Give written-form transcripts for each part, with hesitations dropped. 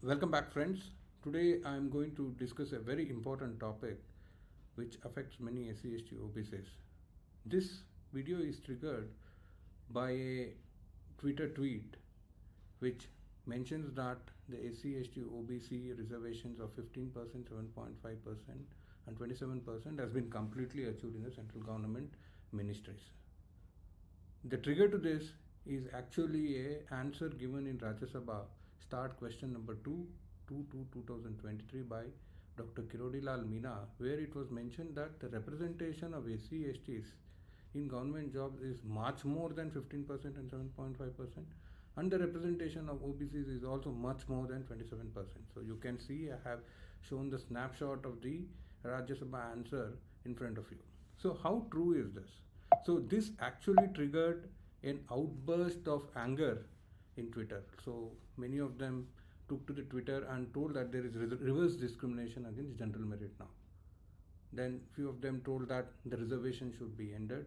Welcome back, friends. Today I am going to discuss a very important topic which affects many SC ST OBCs. This video is triggered by a Twitter tweet which mentions that the SC ST OBC reservations of 15%, 7.5%, and 27% has been completely achieved in the central government ministries. The trigger to this is actually a answer given in Rajya Sabha start question number 2/2023 by Dr. Kirodilal Meena, where it was mentioned that the representation of SC STs in government jobs is much more than 15% and 7.5%, and the representation of OBCs is also much more than 27%. So you can see I have shown the snapshot of the Rajya Sabha answer in front of you. So how true is this? So this actually triggered an outburst of anger in Twitter. So many of them took to the Twitter and told that there is reverse discrimination against general merit now. Then few of them told that the reservation should be ended,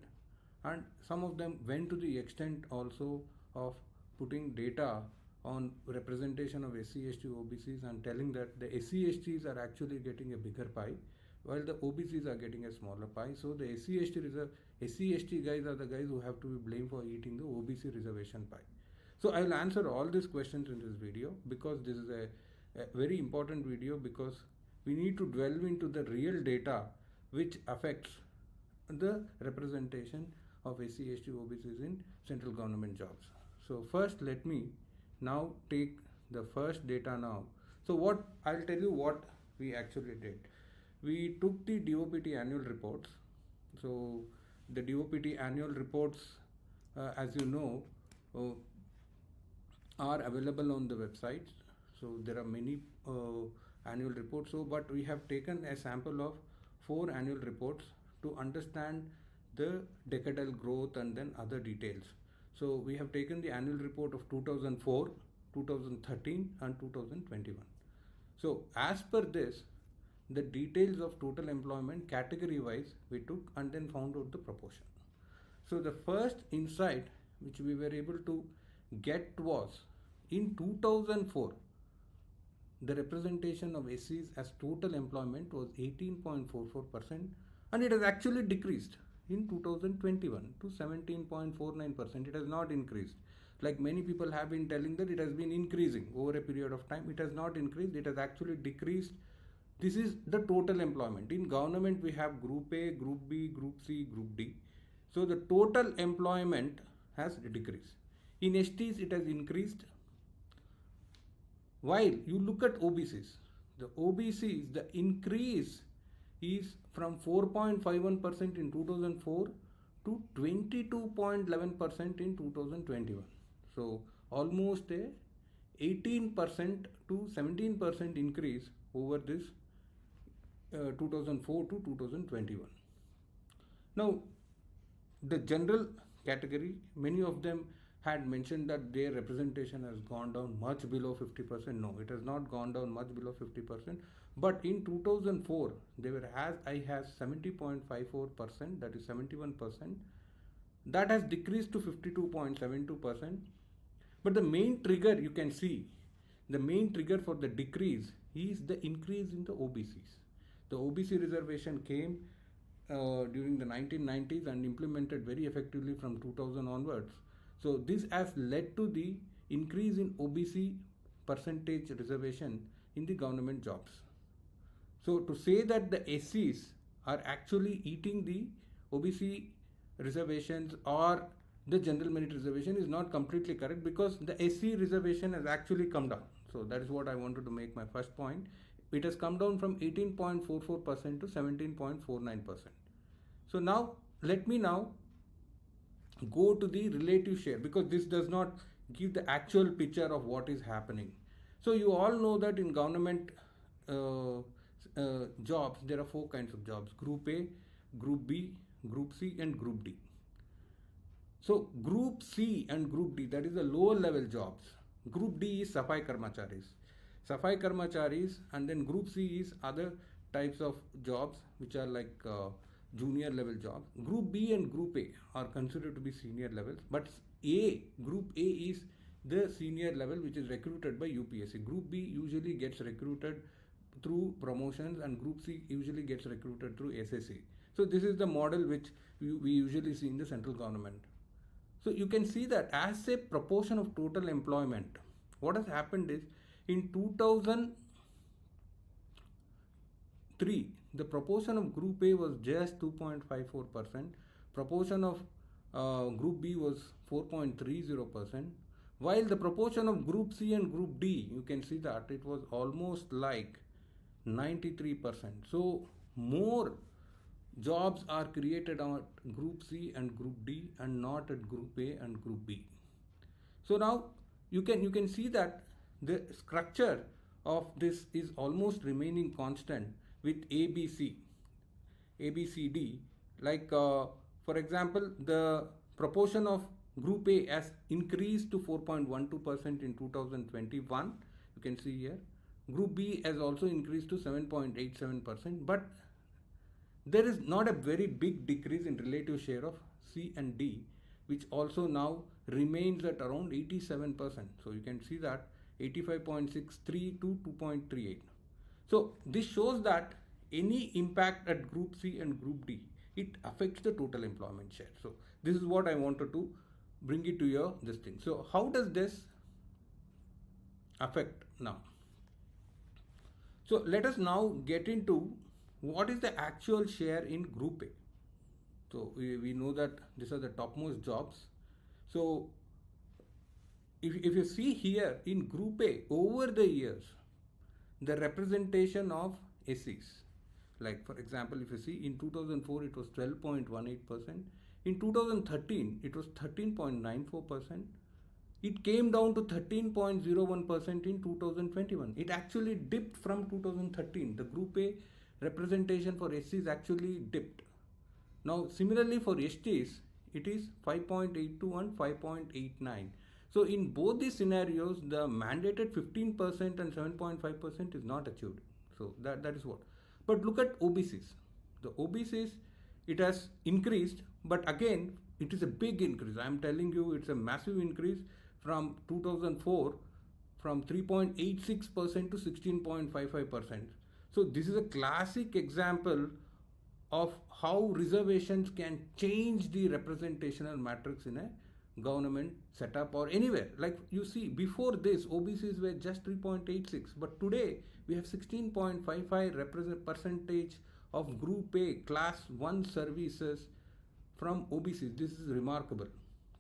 and some of them went to the extent also of putting data on representation of SC ST OBCs and telling that the SC STs are actually getting a bigger pie while the OBCs are getting a smaller pie. So the SC ST guys are the guys who have to be blamed for eating the OBC reservation pie. So I will answer all these questions in this video because this is a very important video, because we need to delve into the real data which affects the representation of SC ST OBCs in central government jobs. So first let me now take the first data now. So what I'll tell you what we actually did. We took the DOPT annual reports. So the DOPT annual reports, as you know, are available on the website. So there are many annual reports. So, but we have taken a sample of 4 annual reports to understand the decadal growth and then other details. So we have taken the annual report of 2004, 2013 and 2021. So as per this, the details of total employment category wise we took and then found out the proportion. So the first insight which we were able to get was in 2004 the representation of SCs as total employment was 18.44%, and it has actually decreased in 2021 to 17.49%. It has not increased. Like many people have been telling that it has been increasing over a period of time. It has not increased, it has actually decreased. This is the total employment. In government we have Group A, Group B, Group C, Group D. So the total employment has decreased. In STs it has increased. While you look at OBCs, the OBCs, the increase is from 4.51% in 2004 to 22.11% in 2021. So almost a 18% to 17% increase over this 2004 to 2021. Now the general category, many of them had mentioned that their representation has gone down much below 50%. No, it has not gone down much below 50%. But in 2004, they were as high as 70.54%, that is 71%. That has decreased to 52.72%. But the main trigger, you can see, the main trigger for the decrease is the increase in the OBCs. The OBC reservation came during the 1990s and implemented very effectively from 2000 onwards. So this has led to the increase in OBC percentage reservation in the government jobs. So to say that the SCs are actually eating the OBC reservations or the general merit reservation is not completely correct, because the SC reservation has actually come down. So that is what I wanted to make my first point. It has come down from 18.44% to 17.49%. So now let me now go to the relative share, because this does not give the actual picture of what is happening. So you all know that in government jobs there are 4 kinds of jobs: Group A, Group B, Group C and Group D. So Group C and Group D, that is the lower level jobs. Group D is Safai Karmacharis, and then Group C is other types of jobs which are like junior level jobs. Group B and Group A are considered to be senior levels, but Group A is the senior level which is recruited by UPSC. Group B usually gets recruited through promotions and Group C usually gets recruited through SSC. So this is the model which we usually see in the central government. So you can see that as a proportion of total employment, what has happened is in 2003, the proportion of Group A was just 2.54%, proportion of Group B was 4.30%, while the proportion of Group C and Group D, you can see that it was almost like 93%. So more jobs are created on Group C and Group D and not at Group A and Group B. So now you can see that the structure of this is almost remaining constant with ABC, ABCD. Like for example, the proportion of Group A has increased to 4.12% in 2021. You can see here. Group B has also increased to 7.87%, but there is not a very big decrease in relative share of C and D, which also now remains at around 87%. So you can see that 85.63 to 2.38. So this shows that any impact at Group C and Group D, it affects the total employment share. So this is what I wanted to bring it to your this thing. So how does this affect now? So let us now get into what is the actual share in Group A. So we know that these are the topmost jobs. So if you see here in Group A, over the years, the representation of SCs, like for example, if you see in 2004 it was 12.18%, in 2013 it was 13.94%, it came down to 13.01% in 2021. It actually dipped from 2013. The Group A representation for SCs actually dipped. Now similarly for STs, it is 5.82 and 5.89. So in both these scenarios, the mandated 15% and 7.5% is not achieved. So that is what. But look at OBCs. The OBCs, it has increased, but again, it is a big increase. I am telling you, it's a massive increase from 2004, from 3.86% to 16.55%. So this is a classic example of how reservations can change the representational matrix in a government setup or anywhere. Like you see, before this, OBCs were just 3.86, but today we have 16.55 percentage of Group A Class 1 services from OBCs. This is remarkable.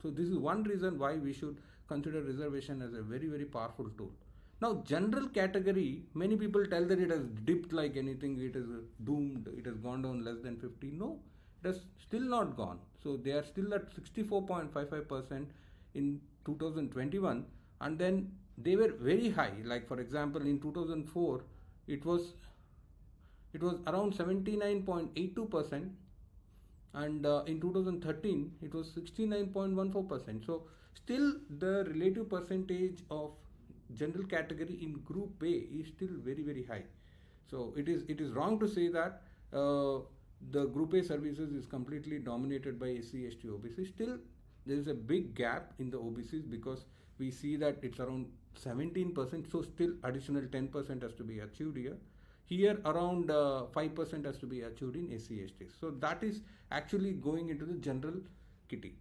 So this is one reason why we should consider reservation as a very, very powerful tool. Now, general category, many people tell that it has dipped like anything, it is doomed, it has gone down less than 50. No, it has still not gone. So they are still at 64.55% in 2021, and then they were very high. Like for example, in 2004, it was around 79.82%, and in 2013 it was 69.14%. So still the relative percentage of general category in Group A is still very, very high. So it is wrong to say that the Group A services is completely dominated by SC ST OBC. Still there is a big gap in the OBCs, because we see that it's around 17%. So still additional 10% has to be achieved here. Here around 5% has to be achieved in SC ST. So that is actually going into the general kitty.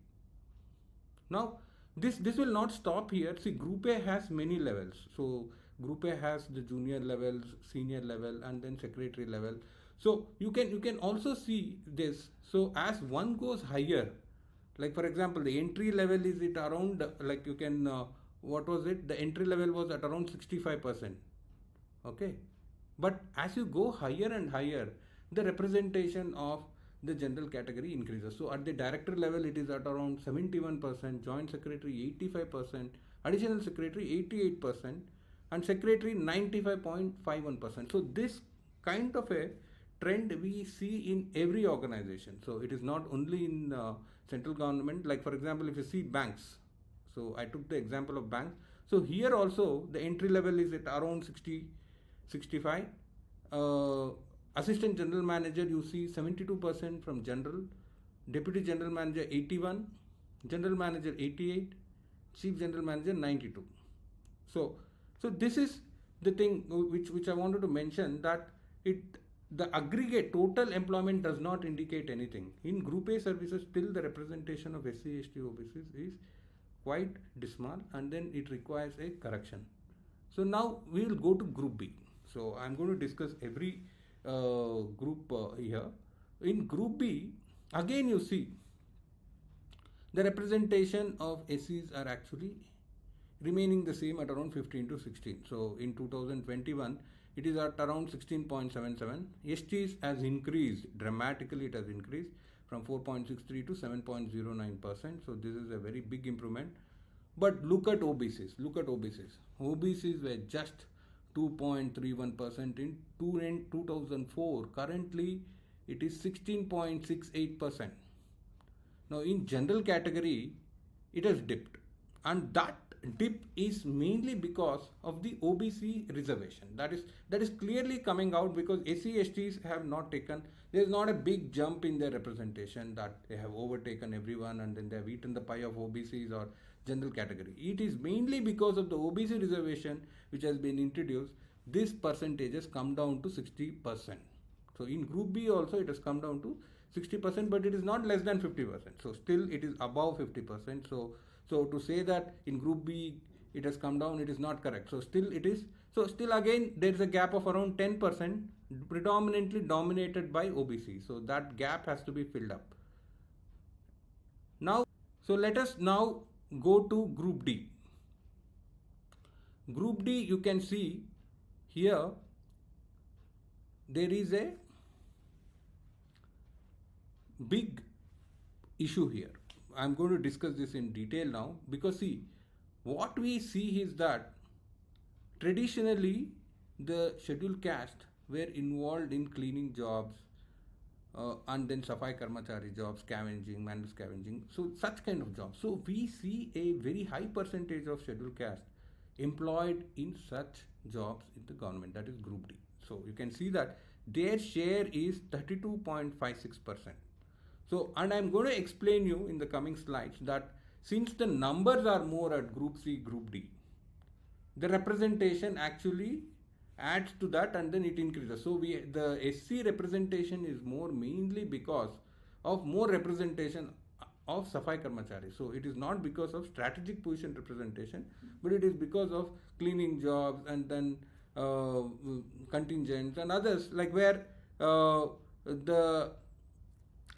Now this will not stop here. See, Group A has many levels. So Group A has the junior levels, senior level, and then secretary level. So you can also see this. So as one goes higher, like for example, the entry level is it around, like you can what was it? The entry level was at around 65%. Okay, but as you go higher and higher, the representation of the general category increases. So at the director level, it is at around 71%, joint secretary 85%, additional secretary 88%, and secretary 95.51%. So this kind of a trend we see in every organization. So it is not only in central government. Like for example, if you see banks, so I took the example of banks. So here also the entry level is at around 65. Assistant general manager, you see 72% from general, deputy general manager 81, general manager 88, chief general manager 92. So this is the thing which I wanted to mention, that the aggregate total employment does not indicate anything. In Group A services, still the representation of SC ST OBCs is quite dismal, and then it requires a correction. So now we will go to Group B. So I am going to discuss every group here. In Group B, again you see the representation of SCs are actually remaining the same at around 15 to 16. So in 2021, it is at around 16.77. STs has increased dramatically. It has increased from 4.63 to 7.09%. So this is a very big improvement. But look at OBCs. OBCs were just 2.31% in 2004. Currently, it is 16.68%. Now, in general category, it has dipped, and that dip is mainly because of the OBC reservation. That is clearly coming out because SC STs have not taken. There is not a big jump in their representation that they have overtaken everyone and then they have eaten the pie of OBCs or general category. It is mainly because of the OBC reservation which has been introduced. This percentage has come down to 60%. So in Group B also it has come down to 60%, but it is not less than 50%. So still it is above 50%. So to say that in Group B it has come down, it is not correct. So still it is. So still again there is a gap of around 10%, predominantly dominated by OBC. So that gap has to be filled up. Now, so let us now go to Group D. Group D, you can see here there is a big issue here. I'm going to discuss this in detail now, because see, what we see is that traditionally the scheduled caste were involved in cleaning jobs and then Safai Karmachari jobs, scavenging, manual scavenging, so such kind of jobs. So we see a very high percentage of scheduled caste employed in such jobs in the government, that is Group D. So you can see that their share is 32.56%. So, and I'm going to explain you in the coming slides that since the numbers are more at Group C, Group D, the representation actually adds to that and then it increases. So the SC representation is more mainly because of more representation of Safai Karmachari. So it is not because of strategic position representation, but it is because of cleaning jobs and then contingents and others, like where the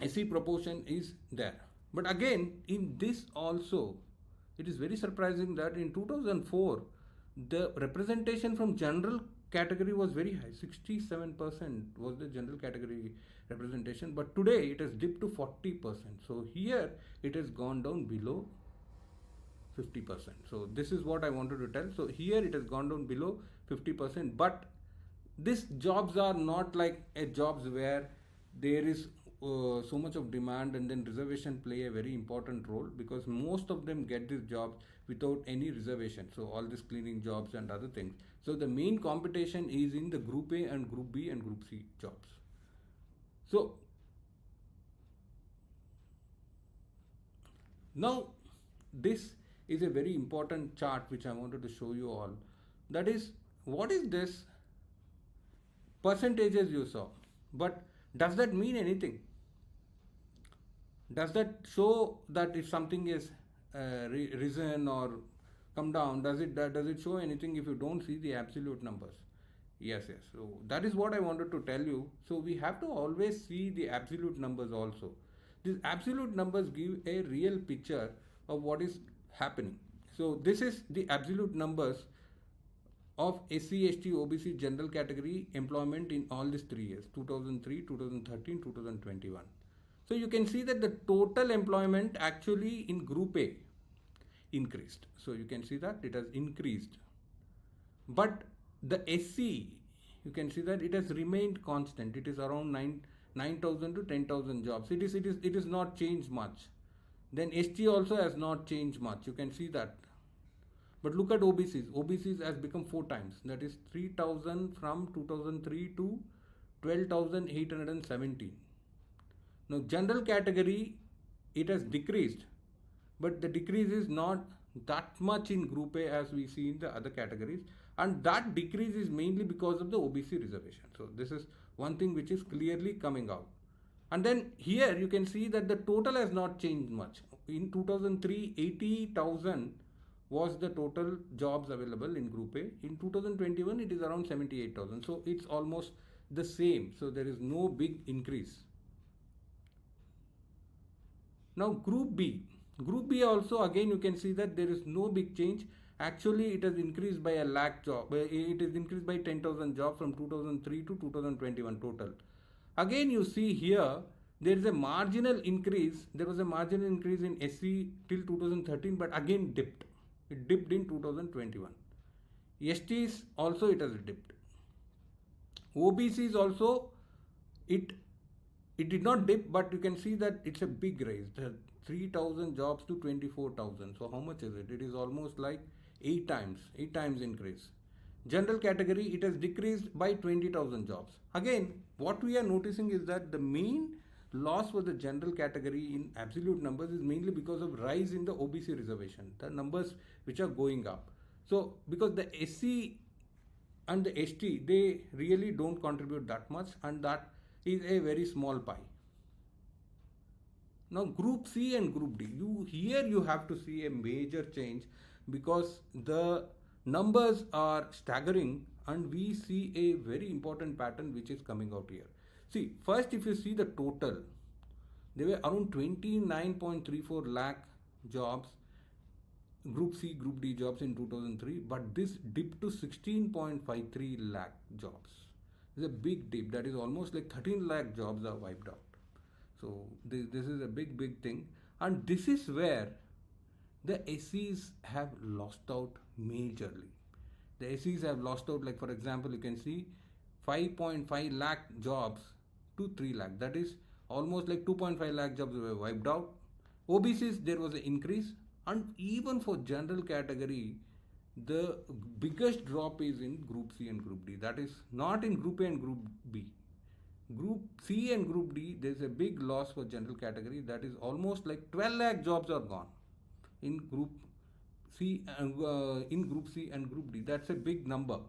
SC proportion is there. But again, in this also, it is very surprising that in 2004, the representation from general category was very high. 67% was the general category representation, but today it has dipped to 40%. So here it has gone down below 50%. So this is what I wanted to tell. So here it has gone down below 50%, but these jobs are not like a jobs where there is so much of demand and then reservation play a very important role, because most of them get these jobs without any reservation. So all these cleaning jobs and other things. So the main competition is in the Group A and Group B and Group C jobs. So now this is a very important chart which I wanted to show you all. That is, what is this percentages you saw, but does that mean anything? Does that show that if something is risen or come down, does it show anything if you don't see the absolute numbers? Yes. So that is what I wanted to tell you. So we have to always see the absolute numbers also. These absolute numbers give a real picture of what is happening. So this is the absolute numbers of SC ST OBC general category employment in all these 3 years, 2003, 2013, 2021. So you can see that the total employment actually in Group A increased. So you can see that it has increased. But the SC, you can see that it has remained constant. It is around 9,000 to 10,000 jobs. It is not changed much. Then ST also has not changed much. You can see that. But look at OBCs. OBCs has become 4 times. That is 3,000 from 2003 to 12,817. Now general category, it has decreased, but the decrease is not that much in Group A as we see in the other categories, and that decrease is mainly because of the OBC reservation. So this is one thing which is clearly coming out. And then here you can see that the total has not changed much. In 2003, 80,000 was the total jobs available in Group A. In 2021, it is around 78,000. So it's almost the same. So there is no big increase. Now Group B. Group B also, again you can see that there is no big change. Actually it has increased by a lakh job. It is increased by 10,000 jobs from 2003 to 2021 total. Again you see here there is a marginal increase. There was a marginal increase in SC till 2013, but again dipped. It dipped in 2021. STs also it has dipped. OBCs also it did not dip, but you can see that it's a big raise. 3,000 jobs to 24,000. So how much is it? It is almost like 8 times increase. General category, it has decreased by 20,000 jobs. Again, what we are noticing is that the main loss for the general category in absolute numbers is mainly because of rise in the OBC reservation, the numbers which are going up. So because the SC and the ST, they really don't contribute that much, and that is a very small pie. Now Group C and Group D, here you have to see a major change because the numbers are staggering, and we see a very important pattern which is coming out here. See, first if you see the total, there were around 29.34 lakh jobs, Group C, Group D jobs in 2003, but this dipped to 16.53 lakh jobs. It's a big dip. That is almost like 13 lakh jobs are wiped out. So this is a big thing, and this is where the SCs have lost out majorly. The SCs have lost out, like for example, you can see 5.5 lakh jobs to 3 lakh. That is almost like 2.5 lakh jobs were wiped out. OBCs, there was an increase, and even for general category, the biggest drop is in Group C and Group D. That is not in Group A and Group B. Group C and Group D, there is a big loss for general category. That is almost like 12 lakh jobs are gone in Group C and Group C and Group D. That's a big number.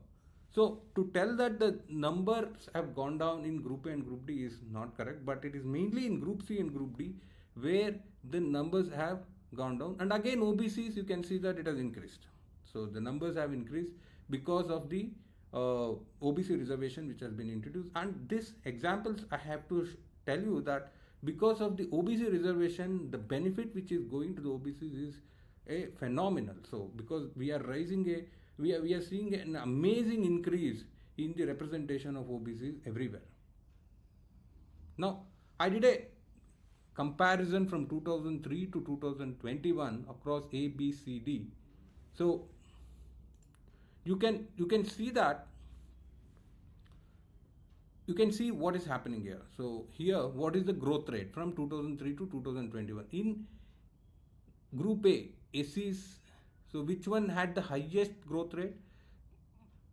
So to tell that the numbers have gone down in Group A and Group D is not correct, but it is mainly in Group C and Group D where the numbers have gone down. And again OBCs, you can see that it has increased. So the numbers have increased because of the OBC reservation which has been introduced. And this examples I have to tell you that because of the OBC reservation, the benefit which is going to the OBCs is a phenomenal. So because we are we are seeing an amazing increase in the representation of OBCs everywhere. Now I did a comparison from 2003 to 2021 across A, B, C, D. So you can see that, you can see what is happening here. So here, what is the growth rate from 2003 to 2021 in Group A, SCs? So which one had the highest growth rate?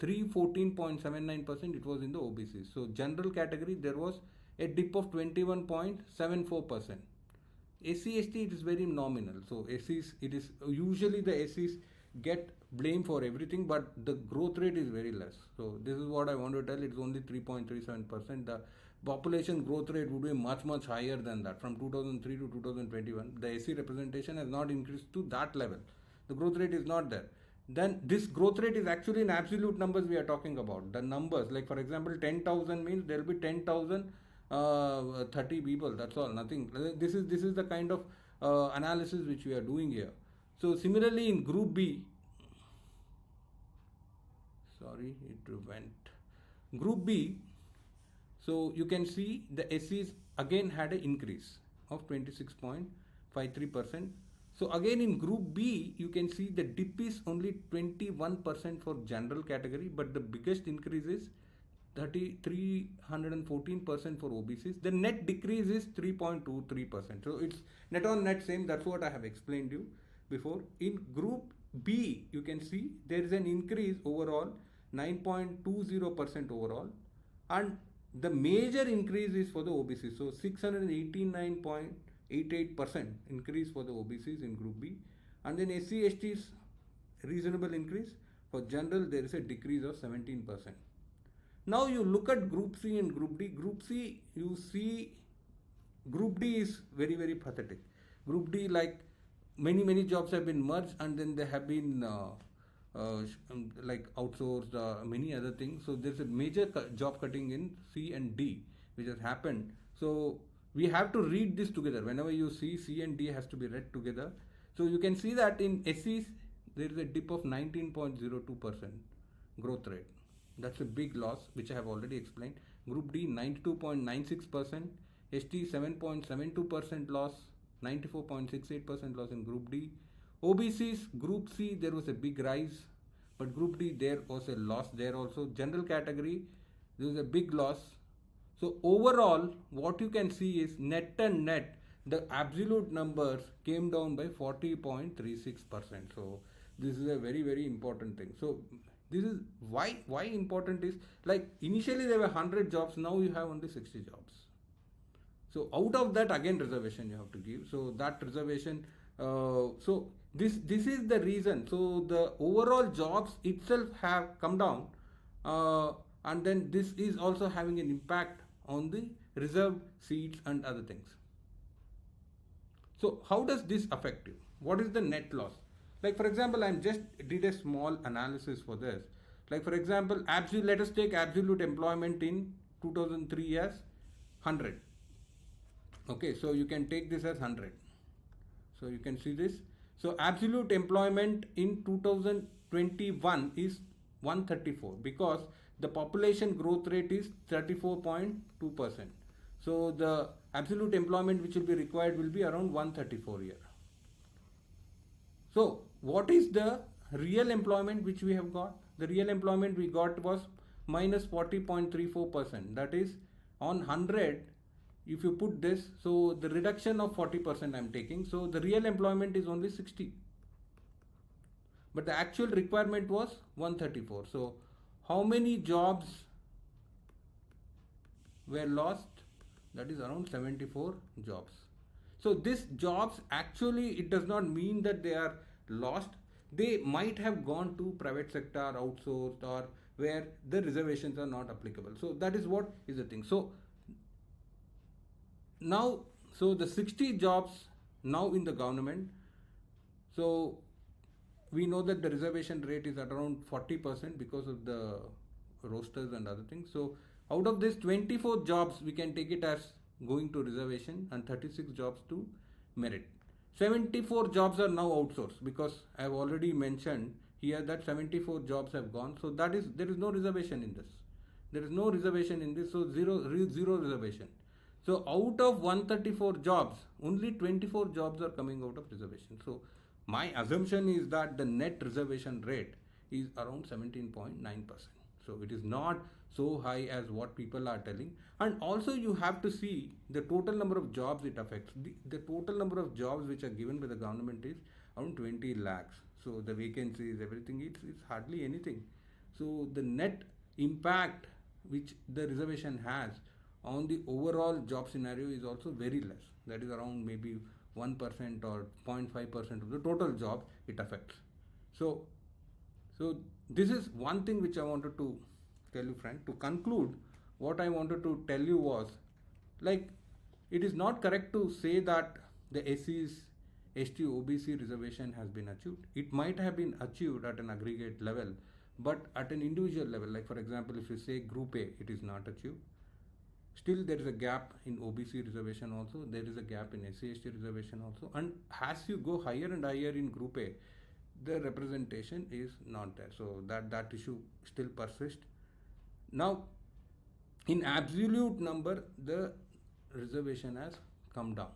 314.79%. It was in the OBCs. So general category, there was a dip of 21.74%. SC ST, it is very nominal. So SCs, it is usually the SCs get blame for everything, but the growth rate is very less. So this is what I want to tell. It's only 3.37%. The population growth rate would be much higher than that. From 2003 to 2021, the SC representation has not increased to that level. The growth rate is not there. Then this growth rate is actually in absolute numbers we are talking about. The numbers, like for example 10,000 means there will be 10,000 30 people. That's all, nothing. This is the kind of analysis which we are doing here. So similarly in Group B, sorry, it went. Group B, so you can see the SCs again had an increase of 26.53%. So again in Group B, you can see the dip is only 21% for general category, but the biggest increase is 314% for OBCs. The net decrease is 3.23%. So it's net on net same. That's what I have explained you before. In Group B, you can see there is an increase overall 9.20% overall, and the major increase is for the OBCs. So 689.88% increase for the OBCs in Group B, And then SC STs reasonable increase. For general there is a decrease of 17%. Now you look at Group C and Group D. Group C, you see Group D is very, very pathetic. Group D, like many jobs have been merged and then they have been like outsourced, many other things. So there's a major job cutting in C and D which has happened. So we have to read this together. Whenever you see C and D has to be read together. So you can see that in SCs there is a dip of 19.02% growth rate. That's a big loss which I have already explained. Group D 92.96%, ST 7.72% loss, 94.68% loss in Group D. OBCs, Group C there was a big rise, but Group D there was a loss there also. General category there was a big loss. So overall what you can see is net and net the absolute numbers came down by 40.36%. So this is a very, very important thing. So this is why important is, like initially there were 100 jobs, now you have only 60 jobs. So out of that again reservation you have to give. So that reservation, so this is the reason. So the overall jobs itself have come down, and then this is also having an impact on the reserved seats and other things. So how does this affect you? What is the net loss? Like for example, I just did a small analysis for this. Like for example, let us take absolute employment in 2003 as 100. Okay, so you can take this as 100. So you can see this. So absolute employment in 2021 is 134 because the population growth rate is 34.2%. So the absolute employment which will be required will be around 134 here. So what is the real employment which we have got? The real employment we got was minus 40.34%. That is on 100, if you put this, so the reduction of 40% I am taking. So the real employment is only 60. But the actual requirement was 134. So how many jobs were lost? That is around 74 jobs. So these jobs actually, it does not mean that they are lost. They might have gone to private sector, outsourced, or where the reservations are not applicable. So that is what is the thing. So now, so the 60 jobs now in the government, so we know that the reservation rate is at around 40% because of the rosters and other things. So out of this 24 jobs, we can take it as going to reservation and 36 jobs to merit. 74 jobs are now outsourced because I have already mentioned here that 74 jobs have gone. So that is, there is no reservation in this. There is no reservation in this, so zero reservation. So out of 134 jobs, only 24 jobs are coming out of reservation. So my assumption is that the net reservation rate is around 17.9%. So it is not so high as what people are telling. And also you have to see the total number of jobs it affects. The total number of jobs which are given by the government is around 20 lakhs. So the vacancies, everything, it's hardly anything. So the net impact which the reservation has on the overall job scenario is also very less. That is around maybe 1% or 0.5% of the total jobs it affects. So this is one thing which I wanted to tell you, friend. To conclude, what I wanted to tell you was, like, it is not correct to say that the SC ST OBC reservation has been achieved. It might have been achieved at an aggregate level, but at an individual level, like for example, if you say Group A, it is not achieved. Still there is a gap in OBC reservation also, there is a gap in SC ST reservation also, and as you go higher and higher in Group A, the representation is not there. So that issue still persists. Now, in absolute number, the reservation has come down.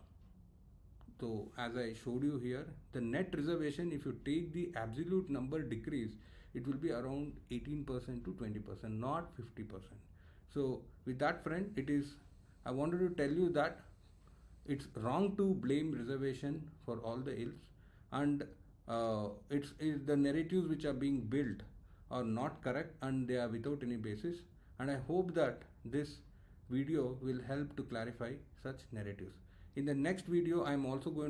So as I showed you here, the net reservation, if you take the absolute number decrease, it will be around 18% to 20%, not 50%. So with that, friend, I wanted to tell you that it's wrong to blame reservation for all the ills, and it's the narratives which are being built are not correct and they are without any basis. And I hope that this video will help to clarify such narratives. In the next video, I am also going